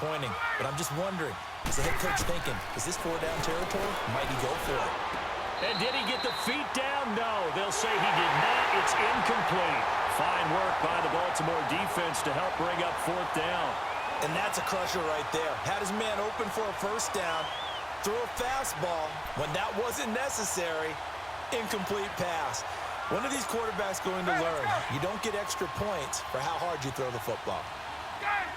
disappointing. But I'm just wondering, is the head coach thinking, is this 4-down territory? Might he go for it? And did he get the feet down? No, they'll say he did not. It's incomplete. Fine work by the Baltimore defense to help bring up 4th down. And that's a crusher right there. Had his man open for a 1st down, threw a fastball. When that wasn't necessary, incomplete pass. When are these quarterbacks going to learn? You don't get extra points for how hard you throw the football. Gun!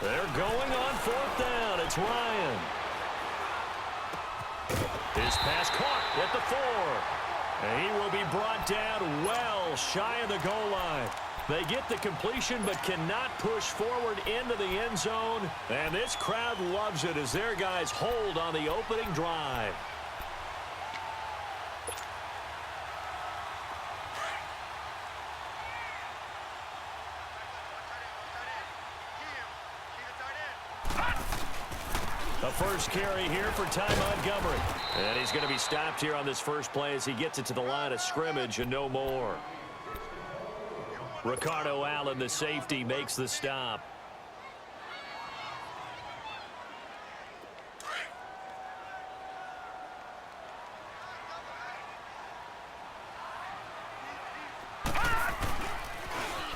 They're going on 4th down. It's Ryan. His pass caught at the 4. And he will be brought down well shy of the goal line. They get the completion but cannot push forward into the end zone. And this crowd loves it as their guys hold on the opening drive. The first carry here for Ty Montgomery. And he's going to be stopped here on this first play as he gets it to the line of scrimmage and no more. Ricardo Allen, the safety, makes the stop.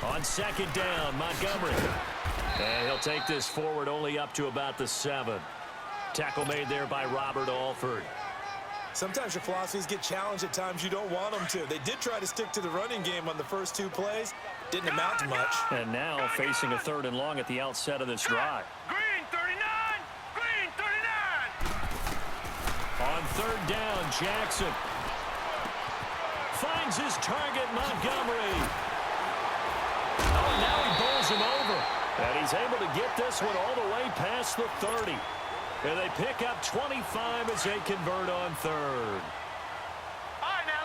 On 2nd down, Montgomery. And he'll take this forward only up to about the 7. Tackle made there by Robert Alford. Sometimes your philosophies get challenged at times you don't want them to. They did try to stick to the running game on the first 2 plays. Didn't amount to much. And now facing a 3rd and long at the outset of this drive. Green 39! Green 39! On 3rd down, Jackson finds his target, Montgomery. Oh, and now he bowls him over. And he's able to get this one all the way past the 30. And they pick up 25 as they convert on 3rd.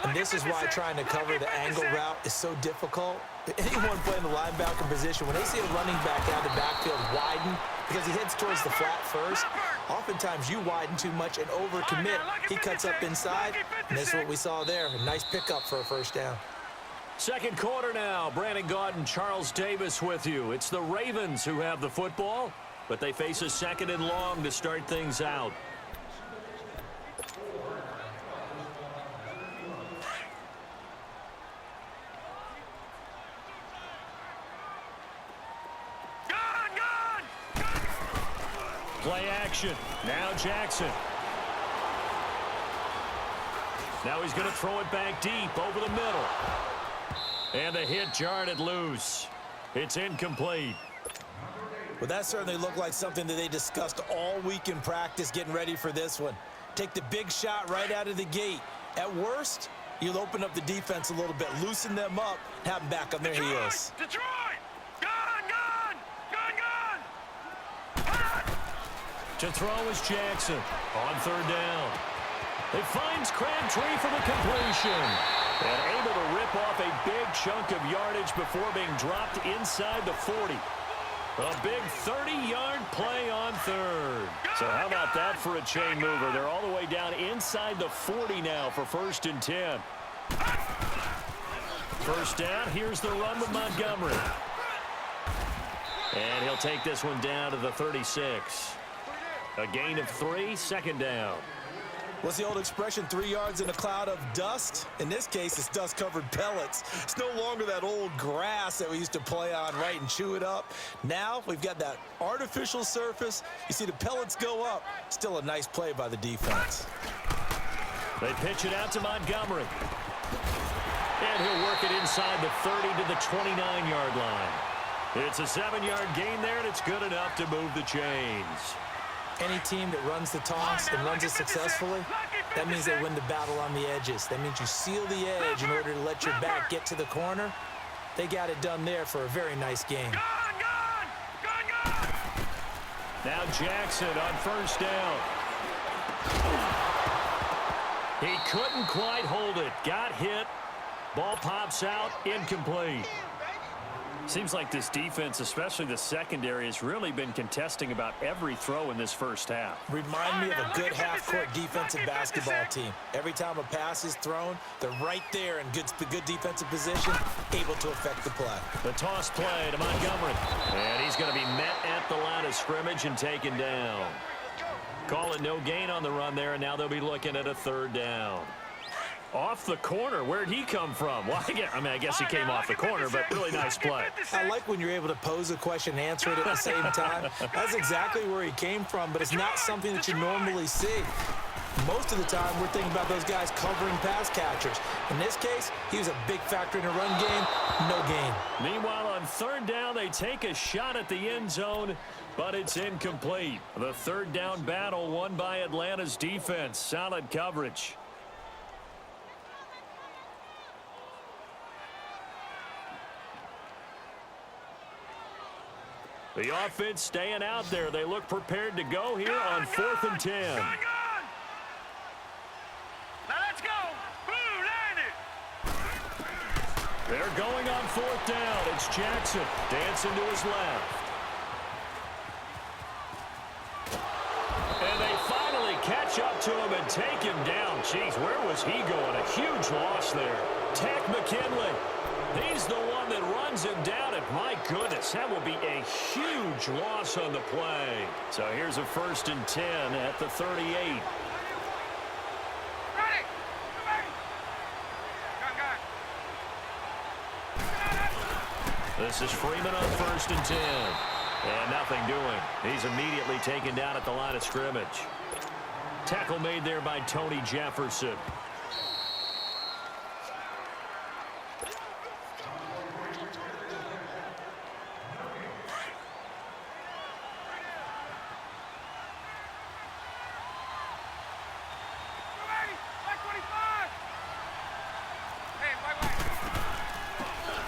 And this is why trying to cover the angle route is so difficult. Anyone playing the linebacker position, when they see a running back out of the backfield widen because he heads towards the flat first, oftentimes you widen too much and overcommit. He cuts up inside, and that's what we saw there. A nice pickup for a 1st down. Second quarter now. Brandon Gaudin, Charles Davis with you. It's the Ravens who have the football, but they face a 2nd and long to start things out. Play action. Now Jackson. Now he's going to throw it back deep over the middle. And the hit jarred it loose. It's incomplete. Well, that certainly looked like something that they discussed all week in practice getting ready for this one. Take the big shot right out of the gate. At worst, you'll open up the defense a little bit, loosen them up, have them back on their heels. Detroit! Gun! To throw is Jackson on 3rd down. It finds Crabtree for the completion. And able to rip off a big chunk of yardage before being dropped inside the 40. A big 30-yard play on 3rd. So how about that for a chain mover? They're all the way down inside the 40 now for 1st and 10. 1st down. Here's the run with Montgomery. And he'll take this one down to the 36. A gain of 3, 2nd down. What's the old expression, 3 yards in a cloud of dust? In this case, it's dust-covered pellets. It's no longer that old grass that we used to play on, right, and chew it up. Now we've got that artificial surface. You see the pellets go up. Still a nice play by the defense. They pitch it out to Montgomery. And he'll work it inside the 30 to the 29-yard line. It's a 7-yard gain there, and it's good enough to move the chains. Any team that runs the toss and runs it successfully, that means they win the battle on the edges. That means you seal the edge in order to let your back get to the corner. They got it done there for a very nice game. Now Jackson on 1st down. He couldn't quite hold it. Got hit. Ball pops out. Incomplete. Seems like this defense, especially the secondary, has really been contesting about every throw in this first half. Remind me of a good half-court defensive basketball team. Every time a pass is thrown, they're right there in good defensive position, able to affect the play. The toss play to Montgomery. And he's going to be met at the line of scrimmage and taken down. Call it no gain on the run there, and now they'll be looking at a third down. Off the corner. Where'd he come from? Well, I guess he came off the corner, but really nice play. I like when you're able to pose a question and answer it at the same time. That's exactly where he came from, but it's not something that you normally see. Most of the time, we're thinking about those guys covering pass catchers. In this case, he was a big factor in the run game. No gain. Meanwhile, on third down, they take a shot at the end zone, but it's incomplete. The third down battle won by Atlanta's defense. Solid coverage. The offense staying out there. They look prepared to go here on 4th and 10. Now let's go. Blue, land it. They're going on 4th down. It's Jackson dancing to his left. And they finally catch up to him and take him down. Jeez, where was he going? A huge loss there. Tech McKinley. He's the one that runs him down, and my goodness, that will be a huge loss on the play. So here's a 1st and 10 at the 38. Ready. Got. This is Freeman on 1st and 10. And nothing doing. He's immediately taken down at the line of scrimmage. Tackle made there by Tony Jefferson.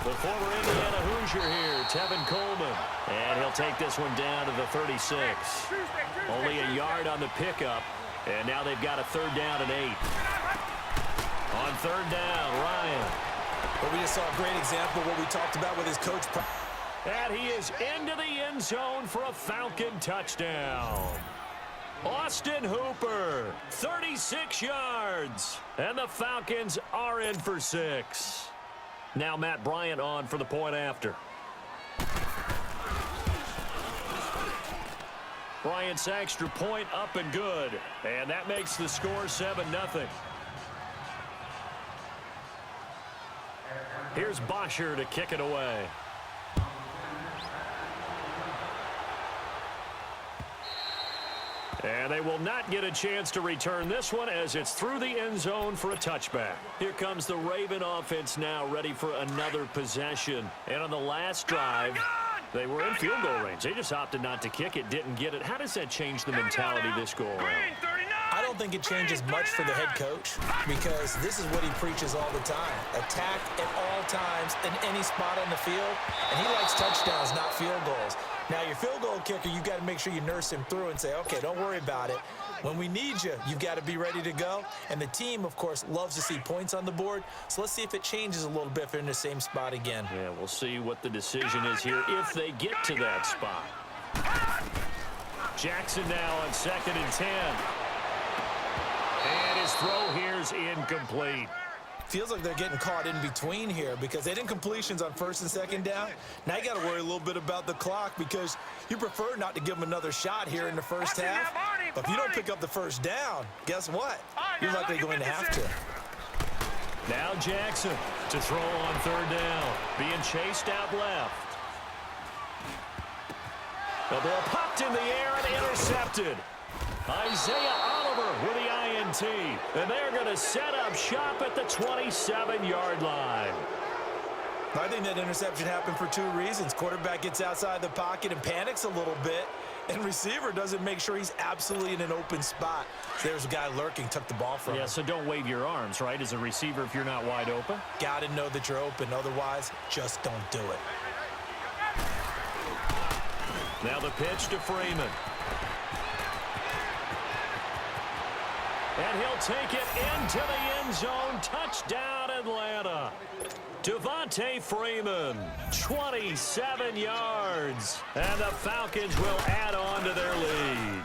The former Indiana Hoosier here, Tevin Coleman. And he'll take this one down to the 36. Only a yard on the pickup. And now they've got a third down and 8. On third down, Ryan. But we just saw a great example of what we talked about with his coach. And he is into the end zone for a Falcon touchdown. Austin Hooper, 36 yards. And the Falcons are in for 6. Now Matt Bryant on for the point after. Bryant's extra point up and good. And that makes the score 7-0. Here's Bosher to kick it away. And they will not get a chance to return this one as it's through the end zone for a touchback. Here comes the Raven offense now ready for another possession. And on the last drive, they were in field goal range. They just opted not to kick it, didn't get it. How does that change the mentality this go around? I don't think it changes much for the head coach because this is what he preaches all the time. Attack at all times in any spot on the field, and he likes touchdowns, not field goals. Now, your field goal kicker, you've got to make sure you nurse him through and say, okay, don't worry about it. When we need you, you've got to be ready to go. And the team, of course, loves to see points on the board. So let's see if it changes a little bit if they're in the same spot again. Yeah, we'll see what the decision is here if they get to that spot. Jackson now on 2nd and 10. And his throw here is incomplete. Feels like they're getting caught in between here because they didn't completions on 1st and 2nd down. Now you got to worry a little bit about the clock because you prefer not to give them another shot here in the first half. But if you don't pick up the first down, guess what? You're likely going to have to. Now Jackson to throw on 3rd down. Being chased out left. The ball popped in the air and intercepted. Isaiah Oliver with the INT. And they're going to set up shop at the 27-yard line. I think that interception happened for 2 reasons. Quarterback gets outside the pocket and panics a little bit. And receiver doesn't make sure he's absolutely in an open spot. So there's a guy lurking, took the ball from him. Yeah, so don't wave your arms, right, as a receiver if you're not wide open. Got to know that you're open. Otherwise, just don't do it. Now the pitch to Freeman. And he'll take it into the end zone. Touchdown, Atlanta. Devontae Freeman, 27 yards. And the Falcons will add on to their lead.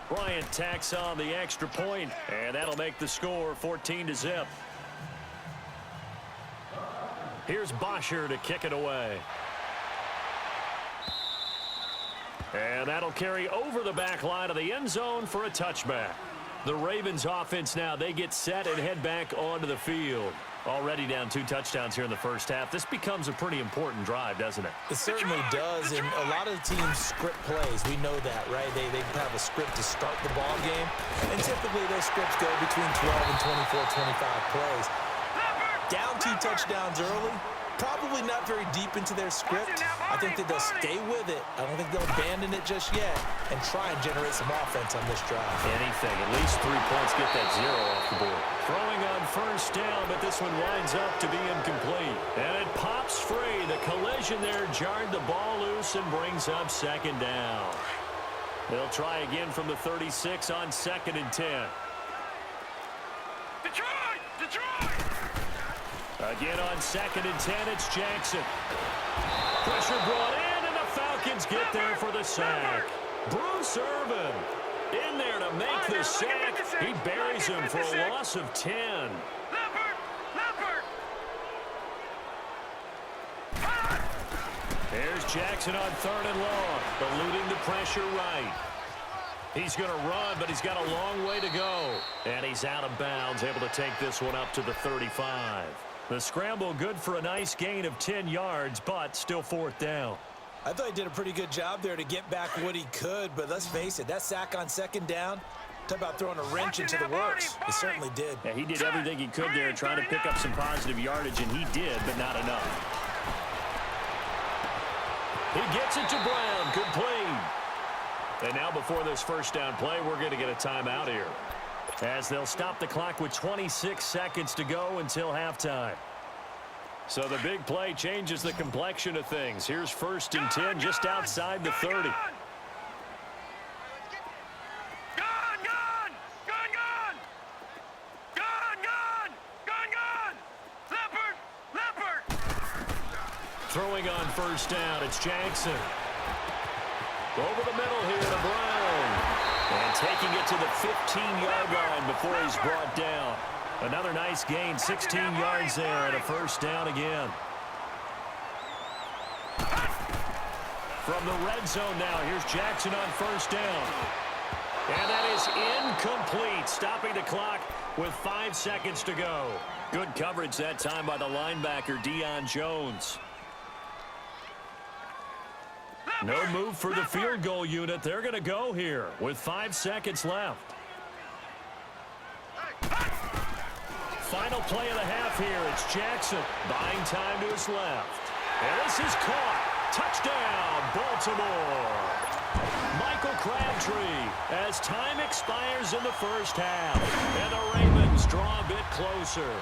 Bryant tacks on the extra point, and that'll make the score 14-0. Here's Bosher to kick it away. And that'll carry over the back line of the end zone for a touchback. The Ravens offense now, they get set and head back onto the field. Already down 2 touchdowns here in the first half. This becomes a pretty important drive, doesn't it? It certainly does, and a lot of the teams script plays. We know that, right? They have a script to start the ball game, and typically those scripts go between 12 and 24, 25 plays. Down 2 touchdowns early, probably not very deep into their script. I think that they'll stay with it. I don't think they'll abandon it just yet and try and generate some offense on this drive. Anything, at least 3 points, get that 0 off the board. Throwing on first down, but this one winds up to be incomplete. And it pops free. The collision there jarred the ball loose and brings up second down. They'll try again from the 36 on 2nd and 10. Detroit! Detroit! Again on 2nd and 10, it's Jackson. Pressure brought in, and the Falcons get there for the sack. Bruce Irvin in there to make the sack. He buries him for a loss of 10. Here's Jackson on 3rd and long, eluding the pressure right. He's going to run, but he's got a long way to go. And he's out of bounds, able to take this one up to the 35. The scramble good for a nice gain of 10 yards, but still 4th down. I thought he did a pretty good job there to get back what he could, but let's face it, that sack on 2nd down, talk about throwing a wrench into the works. He certainly did. Yeah, he did everything he could there, trying to pick up some positive yardage, and he did, but not enough. He gets it to Brown, complete. And now before this first down play, we're going to get a timeout here, as they'll stop the clock with 26 seconds to go until halftime. So the big play changes the complexion of things. Here's 1st and 10 just outside the 30. Throwing on first down, it's Jackson. Over the middle here to Brown. And taking it to the 15-yard line before he's brought down. Another nice gain, 16 yards there, and a first down again. From the red zone now, here's Jackson on first down. And that is incomplete, stopping the clock with 5 seconds to go. Good coverage that time by the linebacker, Deion Jones. No move for the field goal unit. They're going to go here with 5 seconds left. Final play of the half here. It's Jackson buying time to his left. And this is caught. Touchdown, Baltimore. Michael Crabtree as time expires in the first half. And the Ravens draw a bit closer.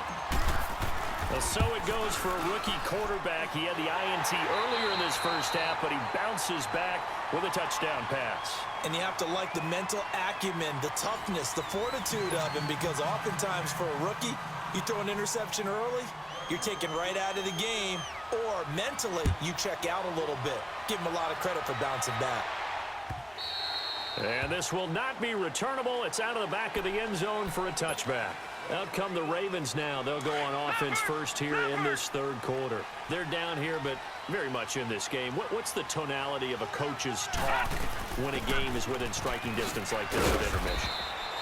Well, so it goes for a rookie quarterback. He had the INT earlier in this first half, but he bounces back with a touchdown pass. And you have to like the mental acumen, the toughness, the fortitude of him, because oftentimes for a rookie, you throw an interception early, you're taken right out of the game, or mentally you check out a little bit. Give him a lot of credit for bouncing back. And this will not be returnable. It's out of the back of the end zone for a touchback. Out come the Ravens now. They'll go on offense first here in this 3rd quarter. They're down here, but very much in this game. What's the tonality of a coach's talk when a game is within striking distance like this with intermission?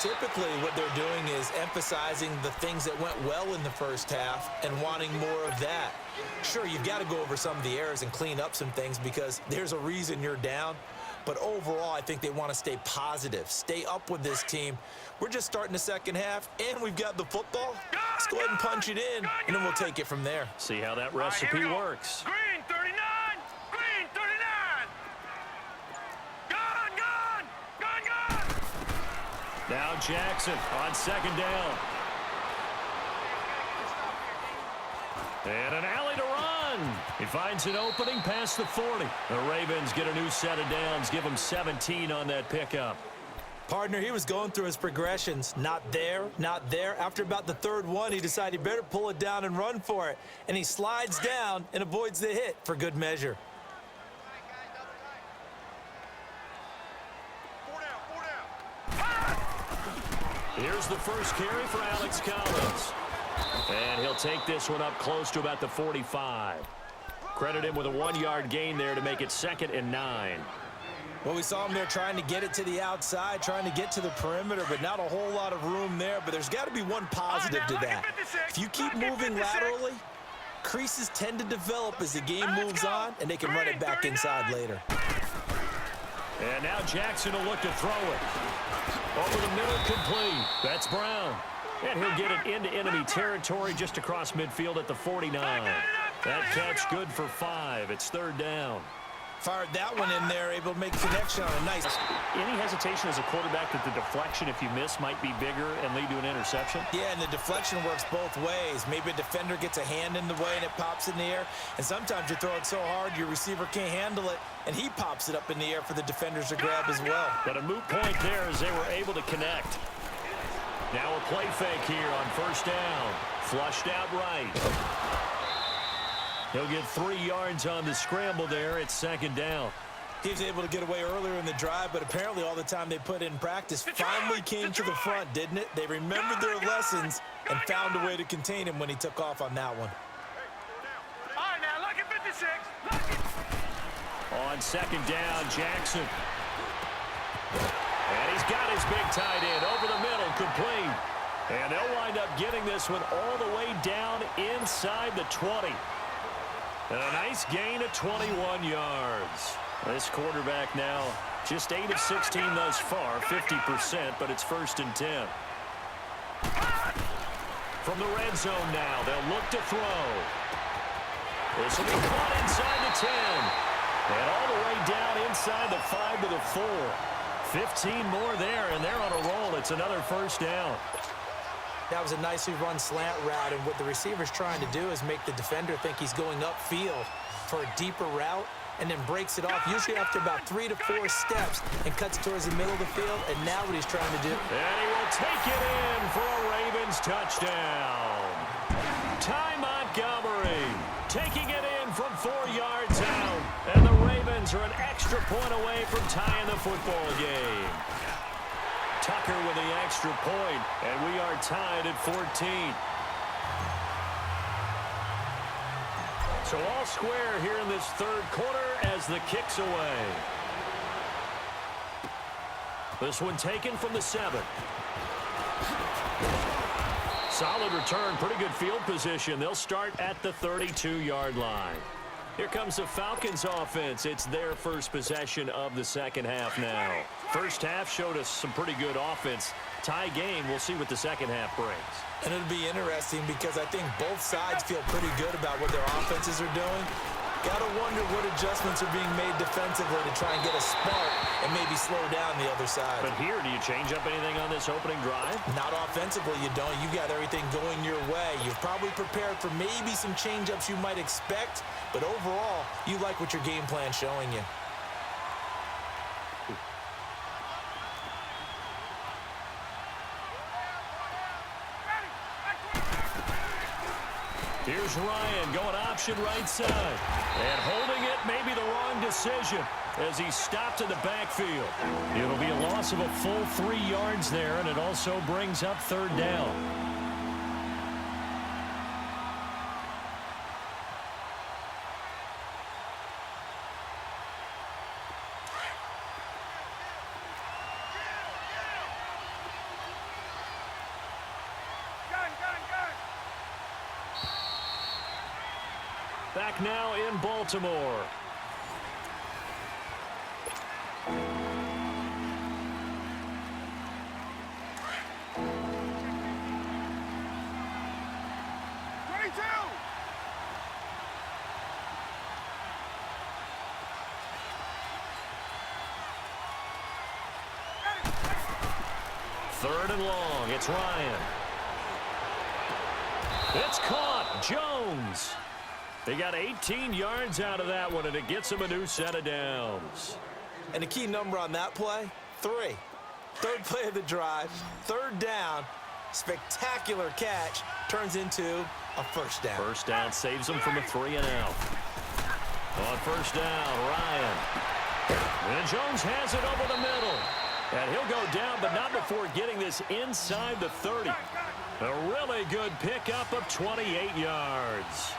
Typically, what they're doing is emphasizing the things that went well in the first half and wanting more of that. Sure, you've got to go over some of the errors and clean up some things because there's a reason you're down. But overall, I think they want to stay positive, stay up with this team. We're just starting the second half, and we've got the football. Let's go ahead and punch it in, and then we'll take it from there. See how that recipe works. Green 39! Green 39! Gone! Now Jackson on 2nd down. And an alley to run. He finds an opening past the 40. The Ravens get a new set of downs, give them 17 on that pickup. Partner, he was going through his progressions. Not there, not there. After about the third one, he decided he better pull it down and run for it. And he slides down and avoids the hit for good measure. Here's the first carry for Alex Collins. And he'll take this one up close to about the 45. Credit him with a 1-yard gain there to make it 2nd and 9. Well, we saw him there trying to get it to the outside, trying to get to the perimeter, but not a whole lot of room there. But there's got to be one positive to that. If you keep moving laterally, creases tend to develop as the game moves on, and they can run it back inside later. And now Jackson will look to throw it. Over the middle, complete. That's Brown. And he'll get it into enemy territory just across midfield at the 49. That catch good for 5. It's 3rd down. Fired that one in there, able to make connection on a nice. Any hesitation as a quarterback that the deflection, if you miss, might be bigger and lead to an interception? Yeah, and the deflection works both ways. Maybe a defender gets a hand in the way and it pops in the air. And sometimes you throw it so hard your receiver can't handle it, and he pops it up in the air for the defenders to grab as well. But a moot point there as they were able to connect. Now a play fake here on 1st down. Flushed out right. He'll get 3 yards on the scramble there. It's 2nd down. He was able to get away earlier in the drive, but apparently all the time they put in practice finally came to the front, didn't it? They remembered their lessons and found a way to contain him when he took off on that one. All right, now, lucky 56. On 2nd down, Jackson. And he's got his big tight end over the middle, complete. And they'll wind up getting this one all the way down inside the 20. And a nice gain of 21 yards. This quarterback now just 8 of 16 thus far, 50%, but it's 1st and 10. From the red zone now, they'll look to throw. This will be caught inside the 10. And all the way down inside the 5 to the 4. 15 more there, and they're on a roll. It's another 1st down. That was a nicely run slant route, and what the receiver's trying to do is make the defender think he's going upfield for a deeper route, and then breaks it off, usually after about 3 to 4 steps, and cuts towards the middle of the field, and now what he's trying to do. And he will take it in for a Ravens touchdown. Ty Montgomery taking it in from 4 yards out, and the Ravens are an extra point away from tying the football game. Tucker with the extra point, and we are tied at 14. So all square here in this 3rd quarter as the kick's away. This one taken from the 7. Solid return, pretty good field position. They'll start at the 32-yard line. Here comes the Falcons offense. It's their first possession of the 2nd half now. First half showed us some pretty good offense. Tie game, we'll see what the 2nd half brings. And it'll be interesting because I think both sides feel pretty good about what their offenses are doing. Gotta wonder what adjustments are being made defensively to try and get a spark and maybe slow down the other side. But here, do you change up anything on this opening drive? Not offensively, you don't. You got everything going your way. You've probably prepared for maybe some change-ups you might expect, but overall, you like what your game plan's showing you. Here's Ryan going option right side. And holding it may be the wrong decision as he stopped in the backfield. It'll be a loss of a full 3 yards there, and it also brings up 3rd down. Back now in Baltimore. Third and long. It's Ryan. It's caught. Jones. They got 18 yards out of that one, and it gets them a new set of downs. And the key number on that play, 3. Third play of the drive, third down, spectacular catch, turns into a first down. First down saves him from a 3-and-out. On first down, Ryan. And Jones has it over the middle. And he'll go down, but not before getting this inside the 30. A really good pickup of 28 yards.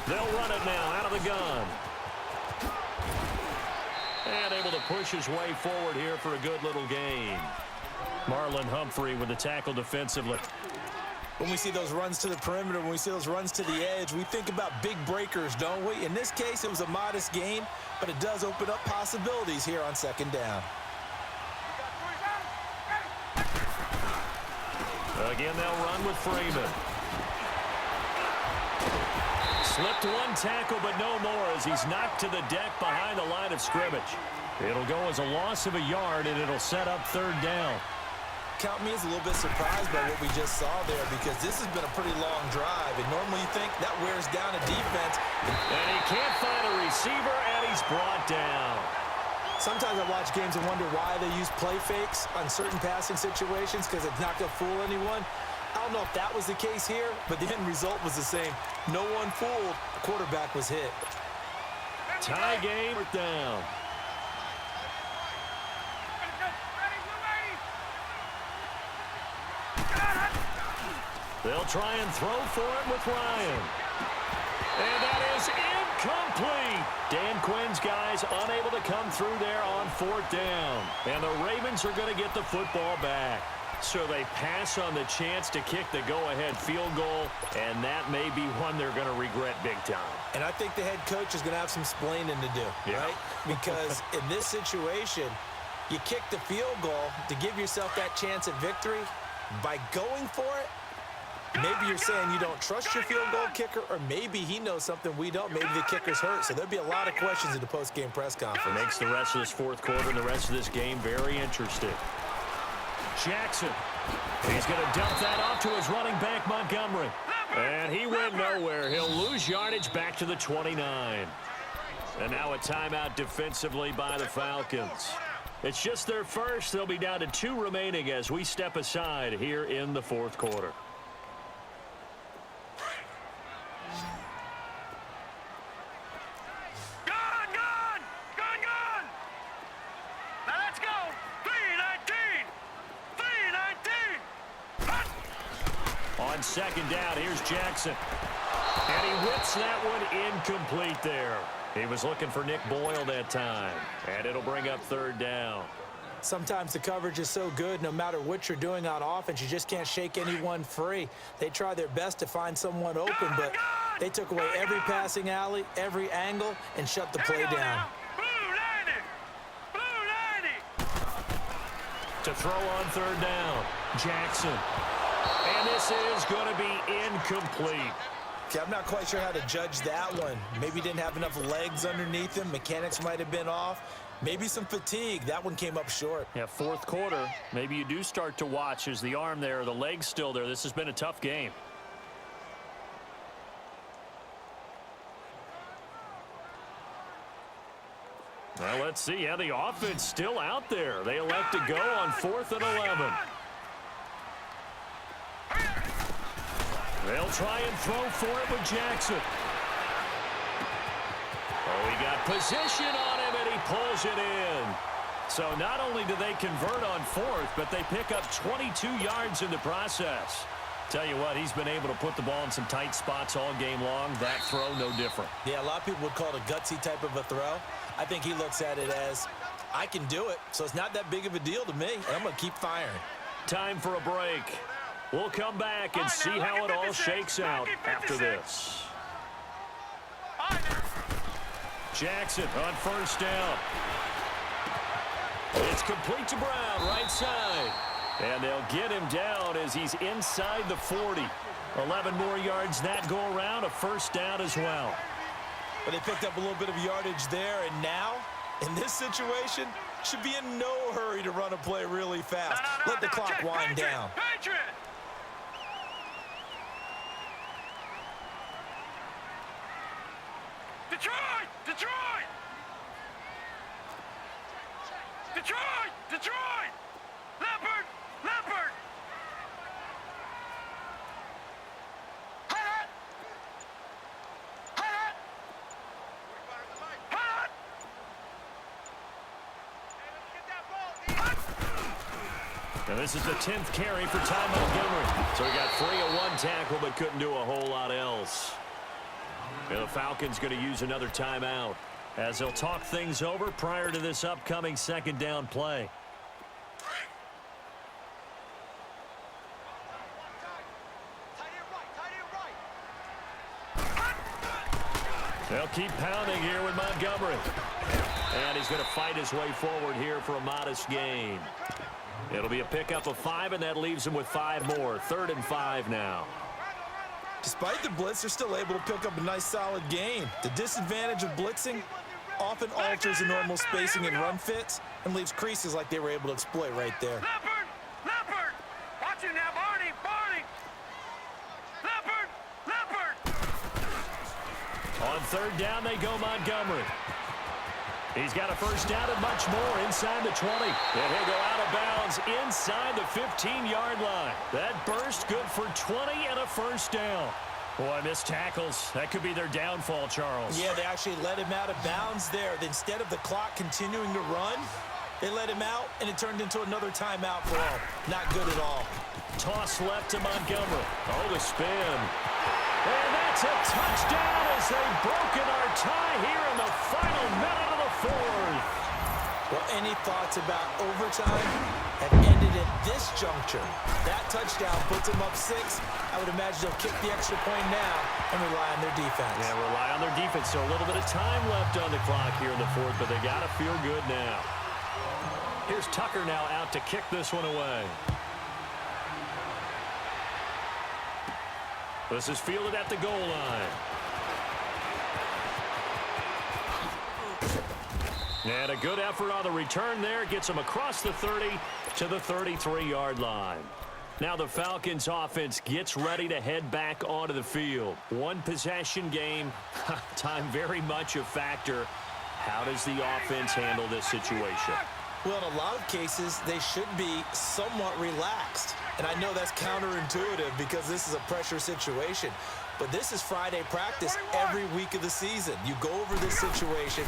They'll run it now out of the gun. And able to push his way forward here for a good little gain. Marlon Humphrey with the tackle defensively. When we see those runs to the perimeter, when we see those runs to the edge, we think about big breakers, don't we? In this case, it was a modest gain, but it does open up possibilities here on second down. Again, they'll run with Freeman. Slipped one tackle, but no more as he's knocked to the deck behind the line of scrimmage. It'll go as a loss of a yard, and it'll set up third down. Count me as a little bit surprised by what we just saw there because this has been a pretty long drive, and normally you think that wears down a defense. And he can't find a receiver, and he's brought down. Sometimes I watch games and wonder why they use play fakes on certain passing situations because it's not going to fool anyone. I don't know if that was the case here, but the end result was the same. No one fooled. The quarterback was hit. Tie game down. They'll try and throw for it with Ryan. And that is incomplete. Dan Quinn's guys unable to come through there on fourth down. And the Ravens are going to get the football back. So they pass on the chance to kick the go-ahead field goal, and that may be one they're going to regret big time. And I think the head coach is going to have some splaining to do, right? Because in this situation, you kick the field goal to give yourself that chance at victory. By going for it, maybe you're saying you don't trust your field goal kicker, or maybe he knows something we don't. Maybe the kicker's hurt. So there'll be a lot of questions in the post-game press conference. Makes the rest of this fourth quarter and the rest of this game very interesting. Jackson. He's going to dump that off to his running back, Montgomery. And he went nowhere. He'll lose yardage back to the 29. And now a timeout defensively by the Falcons. It's just their first. They'll be down to 2 remaining as we step aside here in the fourth quarter. Second down, here's Jackson. And he whips that one incomplete there. He was looking for Nick Boyle that time. And it'll bring up third down. Sometimes the coverage is so good, no matter what you're doing on offense, you just can't shake anyone free. They try their best to find someone open, but they took away every passing alley, every angle, and shut the play down. To throw on third down, Jackson. And this is going to be incomplete. Okay, I'm not quite sure how to judge that one. Maybe he didn't have enough legs underneath him. Mechanics might have been off. Maybe some fatigue. That one came up short. Yeah, fourth quarter. Maybe you do start to watch as the arm there, the leg's still there. This has been a tough game. Well, let's see. Yeah, the offense still out there. They elect to go on 4th and 11. They'll try and throw for it with Jackson. Oh, he got position on him, and he pulls it in. So not only do they convert on 4th, but they pick up 22 yards in the process. Tell you what, he's been able to put the ball in some tight spots all game long. That throw, no different. Yeah, a lot of people would call it a gutsy type of a throw. I think he looks at it as, I can do it, so it's not that big of a deal to me, and I'm going to keep firing. Time for a break. We'll come back and see how it all shakes out after this. Jackson on first down. It's complete to Brown, right side. And they'll get him down as he's inside the 40. 11 more yards that go around, a first down as well. But they picked up a little bit of yardage there, and now, in this situation, should be in no hurry to run a play really fast. Let the clock wind down. Detroit! Detroit! Detroit! Detroit! Leopard! Leopard! Hot! Hot! Hot! And this is the 10th carry for Ty Montgomery. So he got 3 of 1 tackle, but couldn't do a whole lot else. And the Falcons going to use another timeout as they'll talk things over prior to this upcoming second down play. They'll keep pounding here with Montgomery. And he's going to fight his way forward here for a modest gain. It'll be a pickup of 5, and that leaves him with 5 more. 3rd and 5 now. Despite the blitz, they're still able to pick up a nice, solid gain. The disadvantage of blitzing often alters the normal spacing and run fits and leaves creases like they were able to exploit right there. Leopard! Leopard! Watch it now, Barney! Barney! Leopard! Leopard! On 3rd down, they go Montgomery. He's got a first down and much more inside the 20. And he'll go out of bounds inside the 15-yard line. That burst good for 20 and a first down. Boy, missed tackles. That could be their downfall, Charles. Yeah, they actually let him out of bounds there. Instead of the clock continuing to run, they let him out, and it turned into another timeout for all. Not good at all. Toss left to Montgomery. Oh, the spin. And that's a touchdown as they've broken our tie here in the final minute of the 4th. Well, any thoughts about overtime have ended at this juncture. That touchdown puts them up 6. I would imagine they'll kick the extra point now and rely on their defense. Yeah, rely on their defense. So a little bit of time left on the clock here in the 4th, but they got to feel good now. Here's Tucker now out to kick this one away. This is fielded at the goal line. And a good effort on the return there. Gets them across the 30 to the 33-yard line. Now the Falcons offense gets ready to head back onto the field. One possession game. Time very much a factor. How does the offense handle this situation? Well, in a lot of cases, they should be somewhat relaxed. And I know that's counterintuitive because this is a pressure situation. But this is Friday practice every week of the season. You go over this situation,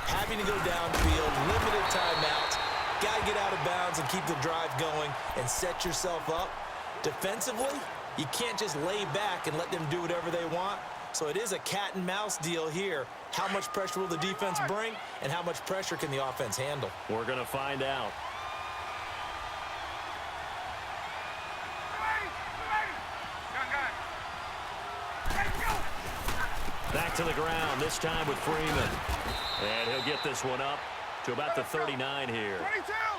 having to go downfield, limited timeouts, got to get out of bounds and keep the drive going and set yourself up. Defensively, you can't just lay back and let them do whatever they want. So it is a cat and mouse deal here. How much pressure will the defense bring, and how much pressure can the offense handle? We're going to find out. Back to the ground, this time with Freeman. And he'll get this one up to about the 39 here.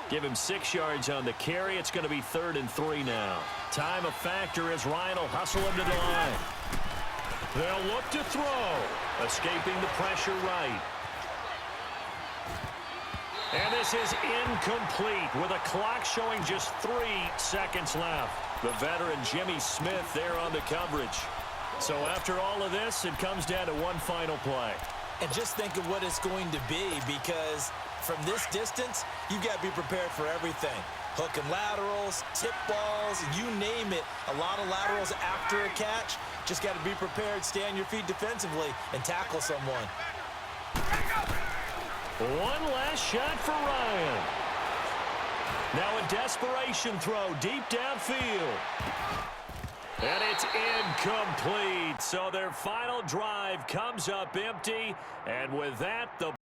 Give him 6 yards on the carry. It's going to be 3rd and 3 now. Time a factor as Ryan will hustle him to the line. They'll look to throw. Escaping the pressure right. And this is incomplete with a clock showing just 3 seconds left. The veteran Jimmy Smith there on the coverage. So after all of this, it comes down to one final play. And just think of what it's going to be, because from this distance, you've got to be prepared for everything. Hook and laterals, tip balls, you name it. A lot of laterals after a catch. Just got to be prepared, stay on your feet defensively, and tackle someone. One last shot for Ryan. Now a desperation throw deep downfield. And it's incomplete. So their final drive comes up empty. And with that, the